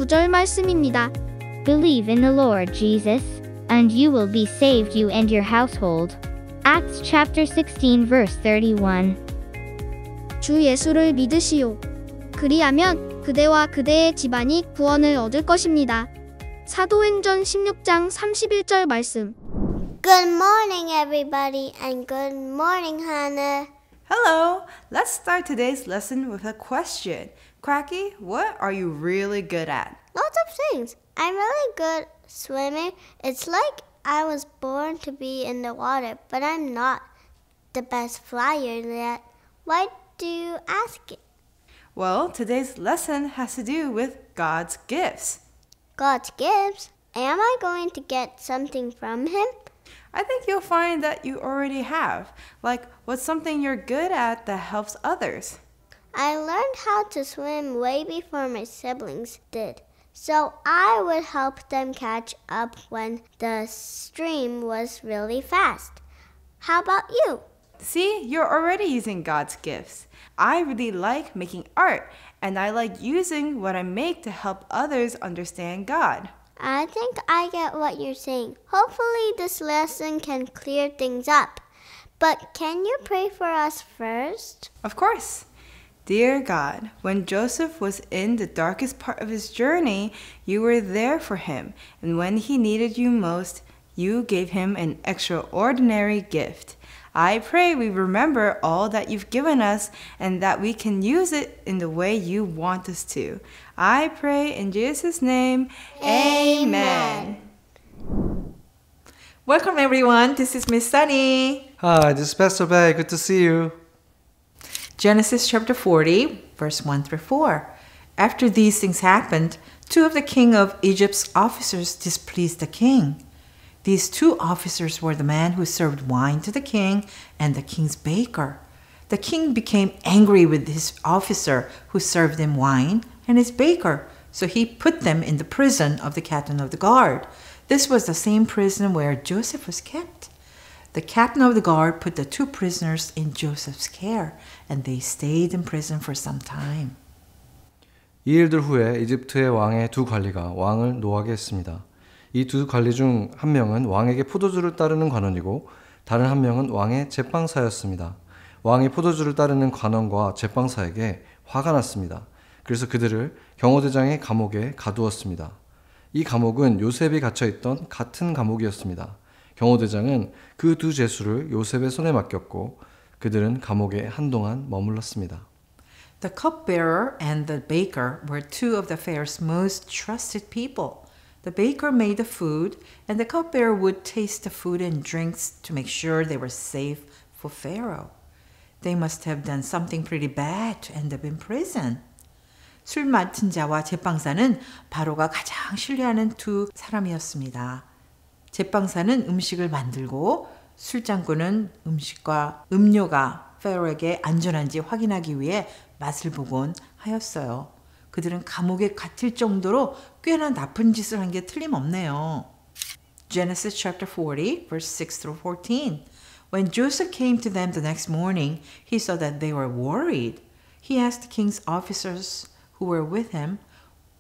5절 말씀입니다. Believe in the Lord Jesus, and you will be saved, you and your household. Acts chapter 16 verse 31. 주 예수를 믿으시오. 그리하면 그대와 그대의 집안이 구원을 얻을 것입니다. 사도행전 16장 31절 말씀. Good morning, everybody, and good morning, Hannah. Hello! Let's start today's lesson with a question. Cracky, what are you really good at? Lots of things. I'm really good swimmer. It's like I was born to be in the water, but I'm not the best flyer yet. Why do you ask it? Well, today's lesson has to do with God's gifts. God's gifts? Am I going to get something from Him? I think you'll find that you already have. Like, what's something you're good at that helps others? I learned how to swim way before my siblings did, so I would help them catch up when the stream was really fast. How about you? See, you're already using God's gifts. I really like making art, and I like using what I make to help others understand God. I think I get what you're saying. Hopefully this lesson can clear things up. But can you pray for us first? Of course. Dear God, when Joseph was in the darkest part of his journey, you were there for him, and when he needed you most, you gave him an extraordinary gift. I pray we remember all that you've given us and that we can use it in the way you want us to. I pray in Jesus' name, Amen. Welcome everyone, this is Miss Sunny. Hi, this is Pastor Bay. Good to see you. Genesis chapter 40, verse 1 through 4. After these things happened, two of the king of Egypt's officers displeased the king. These two officers were the man who served wine to the king and the king's baker. The king became angry with his officer who served him wine and his baker, so he put them in the prison of the captain of the guard. This was the same prison where Joseph was kept. The captain of the guard put the two prisoners in Joseph's care, and they stayed in prison for some time. 이 일들 후에 이집트의 왕의 두 관리가 왕을 노하게 했습니다. 이 두 관리 중 한 명은 왕에게 포도주를 따르는 관원이고 다른 한 명은 왕의 제빵사였습니다. 왕이 포도주를 따르는 관원과 제빵사에게 화가 났습니다. 그래서 그들을 경호대장의 감옥에 가두었습니다. 이 감옥은 요셉이 갇혀있던 같은 감옥이었습니다. 경호대장은 그 두 죄수를 요셉의 손에 맡겼고 그들은 감옥에 한동안 머물렀습니다. The cupbearer and the baker were two of the Pharaoh's most trusted people. The baker made the food, and the cupbearer would taste the food and drinks to make sure they were safe for Pharaoh. They must have done something pretty bad to end up in prison. 술 맡은 자와 제빵사는 바로가 가장 신뢰하는 두 사람이었습니다. 제빵사는 음식을 만들고 술장꾼은 음식과 음료가 페로에게 안전한지 확인하기 위해 맛을 보곤 하였어요. 그들은 감옥에 갇힐 정도로 꽤나 나쁜 짓을 한 게 틀림없네요. Genesis chapter 40, verse 6 through 14. When Joseph came to them the next morning, he saw that they were worried. He asked the king's officers who were with him,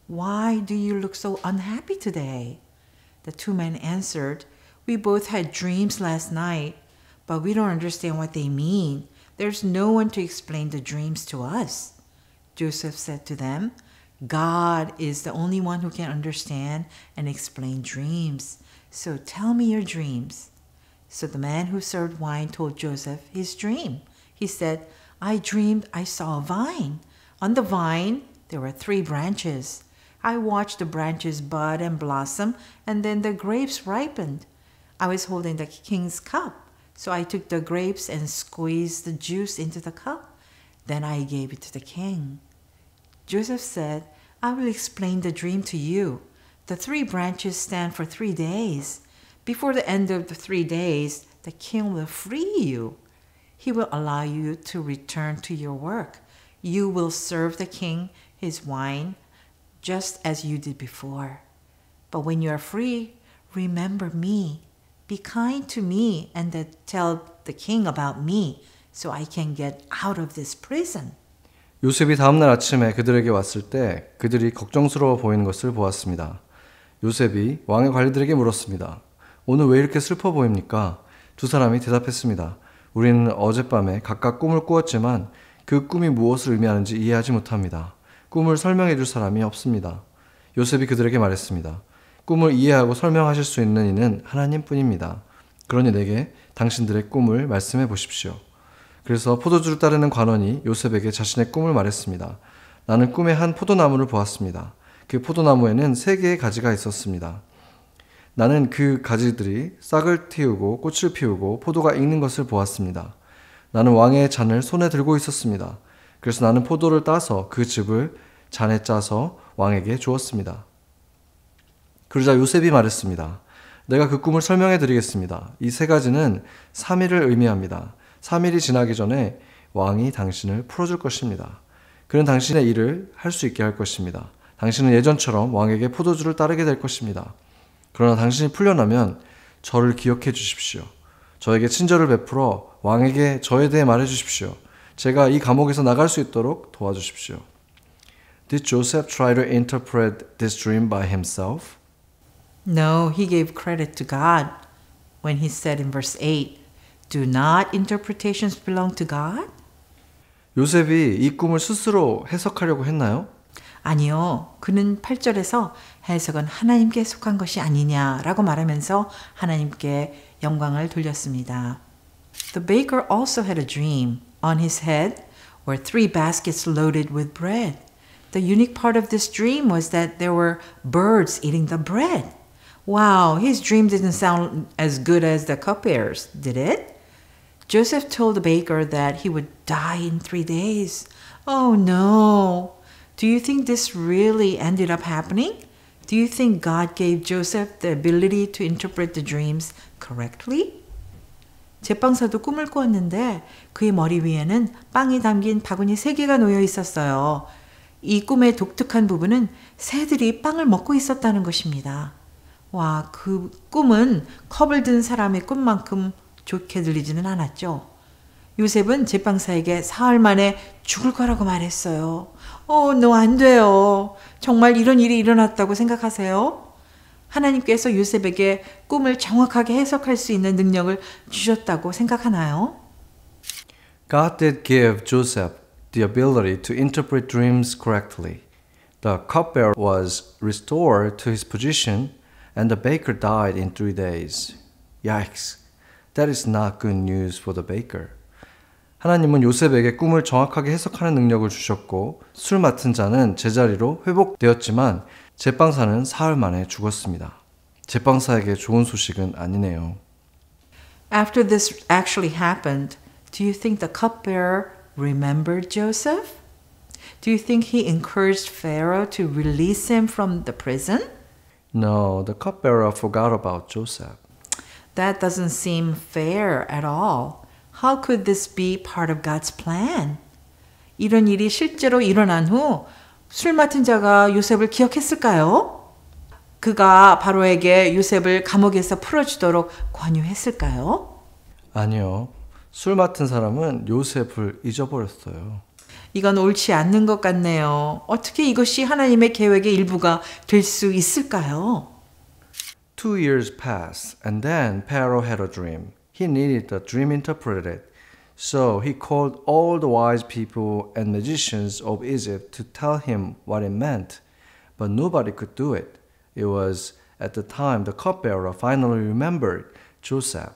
"Why do you look so unhappy today?" The two men answered, "We both had dreams last night, but we don't understand what they mean. There's no one to explain the dreams to us." Joseph said to them, "God is the only one who can understand and explain dreams. So tell me your dreams." So the man who served wine told Joseph his dream. He said, "I dreamed I saw a vine. On the vine, there were 3 branches. I watched the branches bud and blossom, and then the grapes ripened. I was holding the king's cup, so I took the grapes and squeezed the juice into the cup. Then I gave it to the king." Joseph said, "I will explain the dream to you. The 3 branches stand for 3 days. Before the end of the 3 days, the king will free you. He will allow you to return to your work. You will serve the king his wine just as you did before. But when you are free, remember me. Be kind to me and then tell the king about me so I can get out of this prison." 요셉이 다음날 아침에 그들에게 왔을 때 그들이 걱정스러워 보이는 것을 보았습니다. 요셉이 왕의 관리들에게 물었습니다. 오늘 왜 이렇게 슬퍼 보입니까? 두 사람이 대답했습니다. 우리는 어젯밤에 각각 꿈을 꾸었지만 그 꿈이 무엇을 의미하는지 이해하지 못합니다. 꿈을 설명해 줄 사람이 없습니다. 요셉이 그들에게 말했습니다. 꿈을 이해하고 설명하실 수 있는 이는 하나님뿐입니다. 그러니 내게 당신들의 꿈을 말씀해 보십시오. 그래서 포도주를 따르는 관원이 요셉에게 자신의 꿈을 말했습니다. 나는 꿈에 한 포도나무를 보았습니다. 그 포도나무에는 3개의 가지가 있었습니다. 나는 그 가지들이 싹을 틔우고 꽃을 피우고 포도가 익는 것을 보았습니다. 나는 왕의 잔을 손에 들고 있었습니다. 그래서 나는 포도를 따서 그 즙을 잔에 짜서 왕에게 주었습니다. 그러자 요셉이 말했습니다. 내가 그 꿈을 설명해 드리겠습니다. 이 3가지는 3일을 의미합니다. 3일이 지나기 전에 왕이 당신을 풀어줄 것입니다. 그는 당신의 일을 할 수 있게 할 것입니다. 당신은 예전처럼 왕에게 포도주를 따르게 될 것입니다. 그러나 당신이 풀려나면 저를 기억해 주십시오. 저에게 친절을 베풀어 왕에게 저에 대해 말해 주십시오. 제가 이 감옥에서 나갈 수 있도록 도와주십시오. Did Joseph try to interpret this dream by himself? No, he gave credit to God when he said in verse 8, Do not interpretations belong to God? 요셉이 이 꿈을 스스로 해석하려고 했나요? 아니요. 그는 8절에서 해석은 하나님께 속한 것이 아니냐라고 말하면서 하나님께 영광을 돌렸습니다. The baker also had a dream. On his head were 3 baskets loaded with bread. The unique part of this dream was that there were birds eating the bread. Wow, his dream didn't sound as good as the cupbearers, did it? Joseph told the baker that he would die in 3 days. Oh no! Do you think this really ended up happening? Do you think God gave Joseph the ability to interpret the dreams correctly? 제빵사도 꿈을 꾸었는데 그의 머리 위에는 빵이 담긴 바구니 3개가 놓여 있었어요. 이 꿈의 독특한 부분은 새들이 빵을 먹고 있었다는 것입니다. 와, 그 꿈은 컵을 든 사람의 꿈만큼 좋게 들리지는 않았죠. 요셉은 제빵사에게 사흘 만에 죽을 거라고 말했어요. 너 안 돼요. 정말 이런 일이 일어났다고 생각하세요? 하나님께서 요셉에게 꿈을 정확하게 해석할 수 있는 능력을 주셨다고 생각하나요? God did give Joseph the ability to interpret dreams correctly. The cupbearer was restored to his position and the baker died in 3 days. Yikes! That is not good news for the baker. 하나님은 요셉에게 꿈을 정확하게 해석하는 능력을 주셨고 술 맡은 자는 제자리로 회복되었지만 제빵사는 사흘 만에 죽었습니다. 제빵사에게 좋은 소식은 아니네요. After this actually happened, do you think the cupbearer remembered Joseph? Do you think he encouraged Pharaoh to release him from the prison? No, the cupbearer forgot about Joseph. That doesn't seem fair at all. How could this be part of God's plan? 이런 일이 실제로 일어난 후 술 맡은 자가 요셉을 기억했을까요? 그가 바로에게 요셉을 감옥에서 풀어주도록 권유했을까요? 아니요. 술 맡은 사람은 요셉을 잊어버렸어요. 이건 옳지 않는 것 같네요. 어떻게 이것이 하나님의 계획의 일부가 될 수 있을까요? 2 years passed, and then Pharaoh had a dream. He needed the dream interpreted. So he called all the wise people and magicians of Egypt to tell him what it meant. But nobody could do it. It was at the time the cupbearer finally remembered Joseph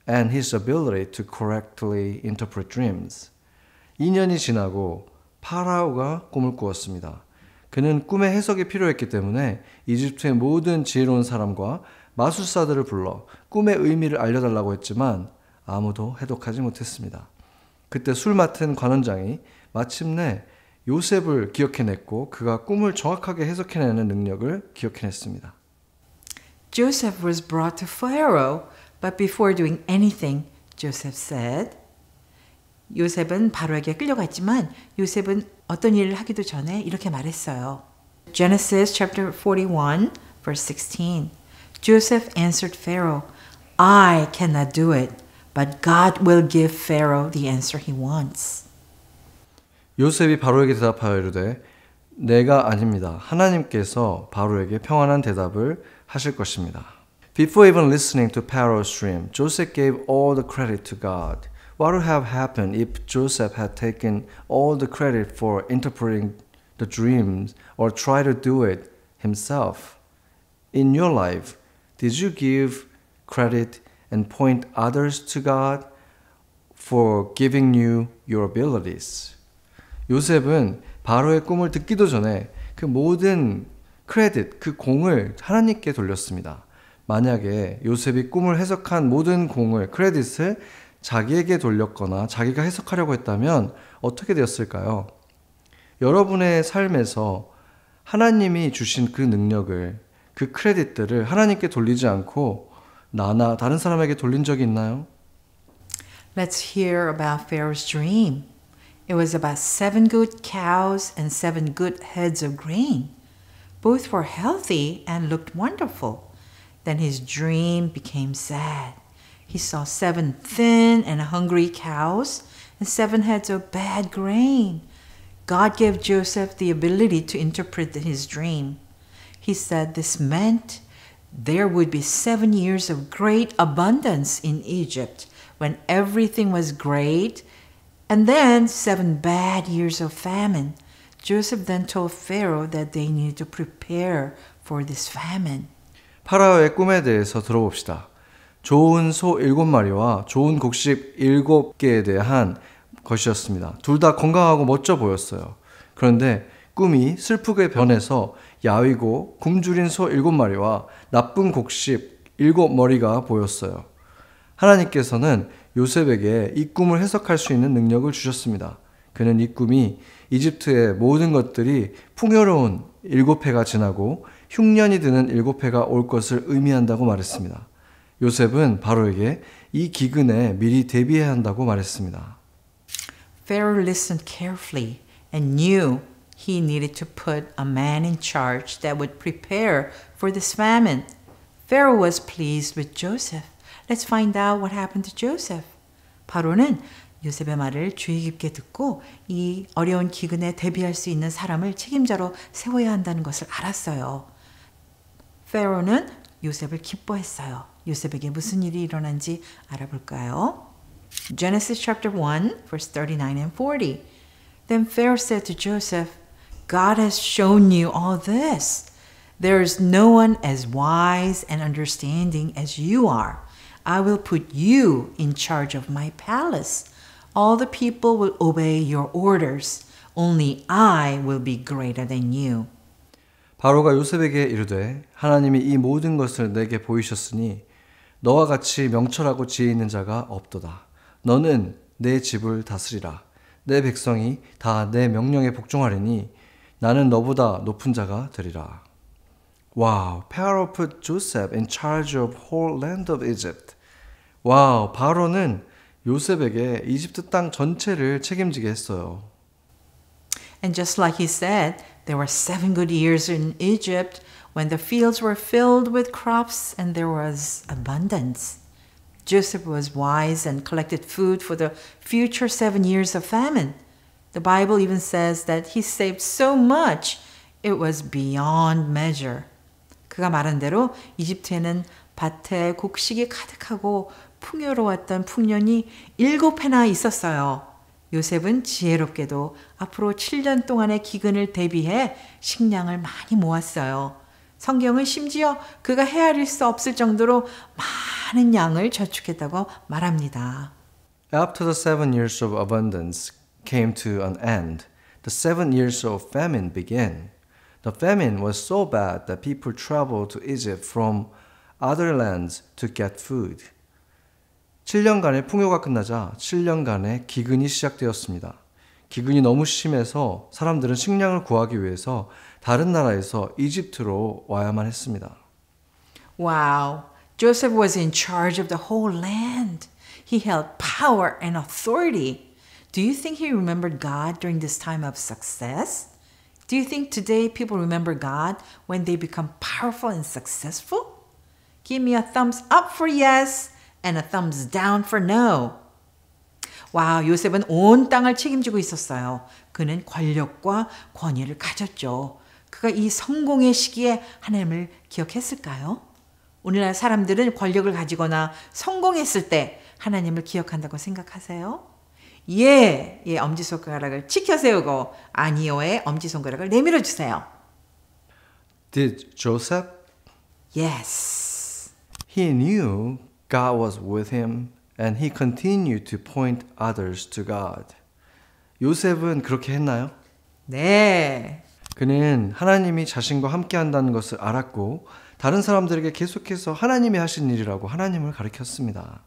and his ability to correctly interpret dreams. 2년이 지나고 파라오가 꿈을 꾸었습니다. 그는 꿈의 해석이 필요했기 때문에 이집트의 모든 지혜로운 사람과 마술사들을 불러 꿈의 의미를 알려달라고 했지만 아무도 해독하지 못했습니다. 그때 술 맡은 관원장이 마침내 요셉을 기억해냈고 그가 꿈을 정확하게 해석해내는 능력을 기억해냈습니다. Joseph was brought to Pharaoh, but before doing anything, Joseph said, 요셉은 바로에게 끌려갔지만 요셉은 어떤 일을 하기도 전에 이렇게 말했어요. Genesis chapter 41, verse 16. Joseph answered Pharaoh, I cannot do it, but God will give Pharaoh the answer he wants. 요셉이 바로에게 대답하여 이르되 내가 아닙니다. 하나님께서 바로에게 평안한 대답을 하실 것입니다. Before even listening to Pharaoh's dream, Joseph gave all the credit to God. What would have happened if Joseph had taken all the credit for interpreting the dreams or tried to do it himself? In your life, did you give credit and point others to God for giving you your abilities? 요셉은 바로의 꿈을 듣기도 전에 그 모든 크레딧, 그 공을 하나님께 돌렸습니다. 만약에 요셉이 꿈을 해석한 모든 공을, 크레딧을 자기에게 돌렸거나 자기가 해석하려고 했다면 어떻게 되었을까요? 여러분의 삶에서 하나님이 주신 그 능력을, 그 크레딧들을 하나님께 돌리지 않고 나나 다른 사람에게 돌린 적이 있나요? Let's hear about Pharaoh's dream. It was about 7 good cows and 7 good heads of grain. Both were healthy and looked wonderful. Then his dream became sad. He saw 7 thin and hungry cows and 7 heads of bad grain. God gave Joseph the ability to interpret his dream. He said this meant there would be 7 years of great abundance in Egypt when everything was great, and then 7 bad years of famine. Joseph then told Pharaoh that they needed to prepare for this famine. 파라오의 꿈에 대해서 들어봅시다. 좋은 소 7마리와 좋은 곡식 7개에 대한 것이었습니다. 둘 다 건강하고 멋져 보였어요. 그런데 꿈이 슬프게 변해서 야위고 굶주린 소 7마리와 나쁜 곡식 7머리가 보였어요. 하나님께서는 요셉에게 이 꿈을 해석할 수 있는 능력을 주셨습니다. 그는 이 꿈이 이집트의 모든 것들이 풍요로운 7해가 지나고 흉년이 드는 7해가 올 것을 의미한다고 말했습니다. 요셉은 바로에게 이 기근에 미리 대비해야 한다고 말했습니다. Pharaoh listened carefully and knew he needed to put a man in charge that would prepare for this famine. Pharaoh was pleased with Joseph. Let's find out what happened to Joseph. 바로는 요셉의 말을 주의 깊게 듣고 이 어려운 기근에 대비할 수 있는 사람을 책임자로 세워야 한다는 것을 알았어요. 페로는 요셉을 기뻐했어요. 요셉에게 무슨 일이 일어난지 알아볼까요? Genesis chapter 1, verse 39 and 40. Then Pharaoh said to Joseph, God has shown you all this. There is no one as wise and understanding as you are. I will put you in charge of my palace. All the people will obey your orders. Only I will be greater than you. 바로가 요셉에게 이르되 하나님이 이 모든 것을 내게 보이셨으니 너와 같이 명철하고 지혜 있는 자가 없도다. 너는 내 집을 다스리라. 내 백성이 다 내 명령에 복종하리니 나는 너보다 높은 자가 되리라. Wow, Pharaoh put Joseph in charge of whole land of Egypt. 와우, 바로는 요셉에게 이집트 땅 전체를 책임지게 했어요. And just like he said, there were 7 good years in Egypt when the fields were filled with crops and there was abundance. Joseph was wise and collected food for the future 7 years of famine. The Bible even says that he saved so much, it was beyond measure. 그가 말한 대로 이집트에는 밭에 곡식이 가득하고 풍요로웠던 풍년이 7해나 있었어요. 요셉은 지혜롭게도 앞으로 7년 동안의 기근을 대비해 식량을 많이 모았어요. 성경은 심지어 그가 헤아릴 수 없을 정도로 많은 양을 저축했다고 말합니다. After the 7 years of abundance came to an end, the 7 years of famine began. The famine was so bad that people traveled to Egypt from other lands to get food. 7년간의 풍요가 끝나자 7년간의 기근이 시작되었습니다. 기근이 너무 심해서 사람들은 식량을 구하기 위해서 다른 나라에서 이집트로 와야만 했습니다. Wow, Joseph was in charge of the whole land. He held power and authority. Do you think he remembered God during this time of success? Do you think today people remember God when they become powerful and successful? Give me a thumbs up for yes and a thumbs down for no. 와, 요셉은 온 땅을 책임지고 있었어요. 그는 권력과 권위를 가졌죠. 그가 이 성공의 시기에 하나님을 기억했을까요? 오늘날 사람들은 권력을 가지거나 성공했을 때 하나님을 기억한다고 생각하세요? 예, 엄지손가락을 치켜 세우고 아니요의 엄지손가락을 내밀어 주세요. Did Joseph? Yes. He knew God was with him and he continued to point others to God. 요셉은 그렇게 했나요? 네. 그는 하나님이 자신과 함께 한다는 것을 알았고 다른 사람들에게 계속해서 하나님이 하신 일이라고 하나님을 가르쳤습니다.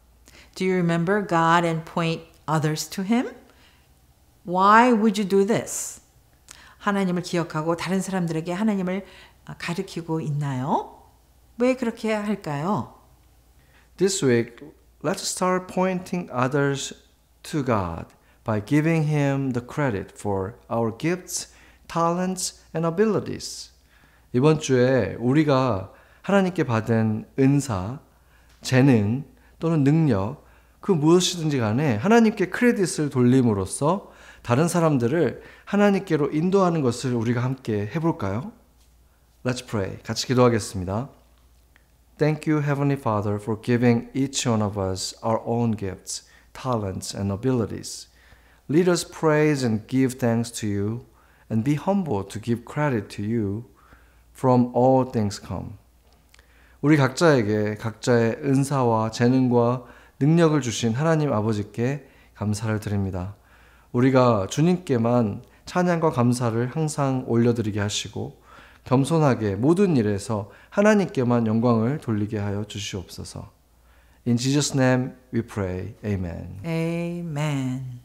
Do you remember God and point others to him? Why would you do this? 하나님을 기억하고 다른 사람들에게 하나님을 가르치고 있나요? 왜 그렇게 할까요? This week, let's start pointing others to God by giving Him the credit for our gifts, talents, and abilities. 이번 주에 우리가 하나님께 받은 은사, 재능 또는 능력, 그 무엇이든지 간에 하나님께 크레딧을 돌림으로써 다른 사람들을 하나님께로 인도하는 것을 우리가 함께 해볼까요? Let's pray. 같이 기도하겠습니다. Thank you, Heavenly Father, for giving each one of us our own gifts, talents, and abilities. Let us praise and give thanks to you, and be humble to give credit to you from all things come. 우리 각자에게 각자의 은사와 재능과 능력을 주신 하나님 아버지께 감사를 드립니다. 우리가 주님께만 찬양과 감사를 항상 올려드리게 하시고 겸손하게 모든 일에서 하나님께만 영광을 돌리게 하여 주시옵소서. In Jesus' name we pray. Amen. Amen.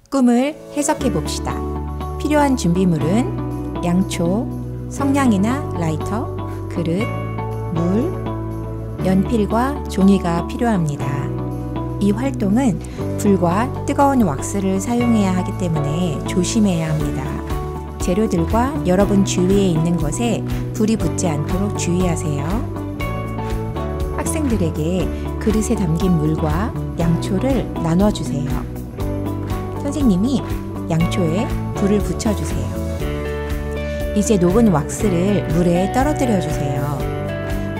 꿈을 해석해 봅시다. 필요한 준비물은 양초, 성냥이나 라이터, 그릇, 물, 연필과 종이가 필요합니다. 이 활동은 불과 뜨거운 왁스를 사용해야 하기 때문에 조심해야 합니다. 재료들과 여러분 주위에 있는 것에 불이 붙지 않도록 주의하세요. 학생들에게 그릇에 담긴 물과 양초를 나눠주세요. 선생님이 양초에 불을 붙여주세요. 이제 녹은 왁스를 물에 떨어뜨려 주세요.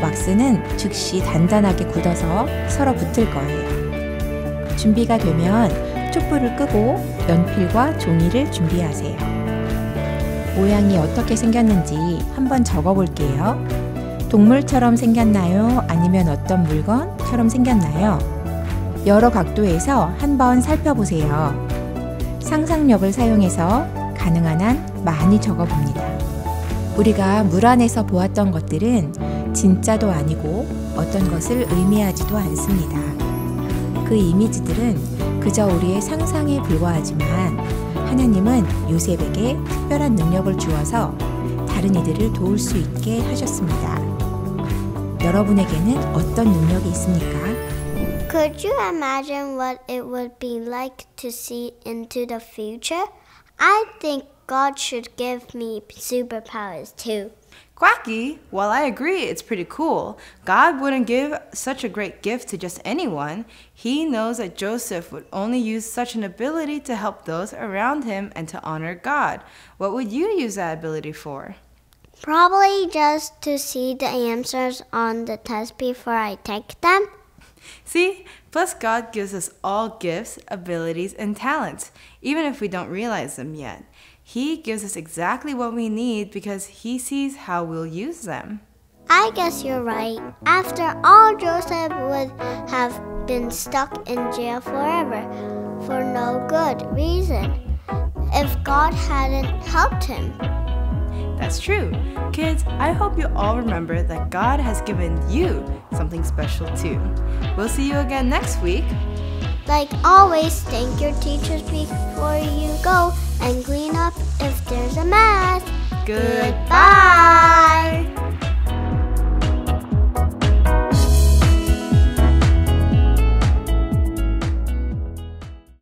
왁스는 즉시 단단하게 굳어서 서로 붙을 거예요. 준비가 되면 촛불을 끄고 연필과 종이를 준비하세요. 모양이 어떻게 생겼는지 한번 적어 볼게요. 동물처럼 생겼나요? 아니면 어떤 물건처럼 생겼나요? 여러 각도에서 한번 살펴보세요. 상상력을 사용해서 가능한 한 많이 적어 봅니다. 우리가 물 안에서 보았던 것들은 진짜도 아니고 어떤 것을 의미하지도 않습니다. 그 이미지들은 그저 우리의 상상에 불과하지만 하나님은 요셉에게 특별한 능력을 주어서 다른 이들을 도울 수 있게 하셨습니다. 여러분에게는 어떤 능력이 있습니까? Could you imagine what it would be like to see into the future? I think God should give me superpowers too. Quacky, well, I agree, it's pretty cool. God wouldn't give such a great gift to just anyone. He knows that Joseph would only use such an ability to help those around him and to honor God. What would you use that ability for? Probably just to see the answers on the test before I take them. See, plus God gives us all gifts, abilities, and talents, even if we don't realize them yet. He gives us exactly what we need because He sees how we'll use them. I guess you're right. After all, Joseph would have been stuck in jail forever for no good reason if God hadn't helped him. That's true. Kids, I hope you all remember that God has given you something special too. We'll see you again next week. Like always, thank your teachers before you go and clean up if there's a mess. Goodbye.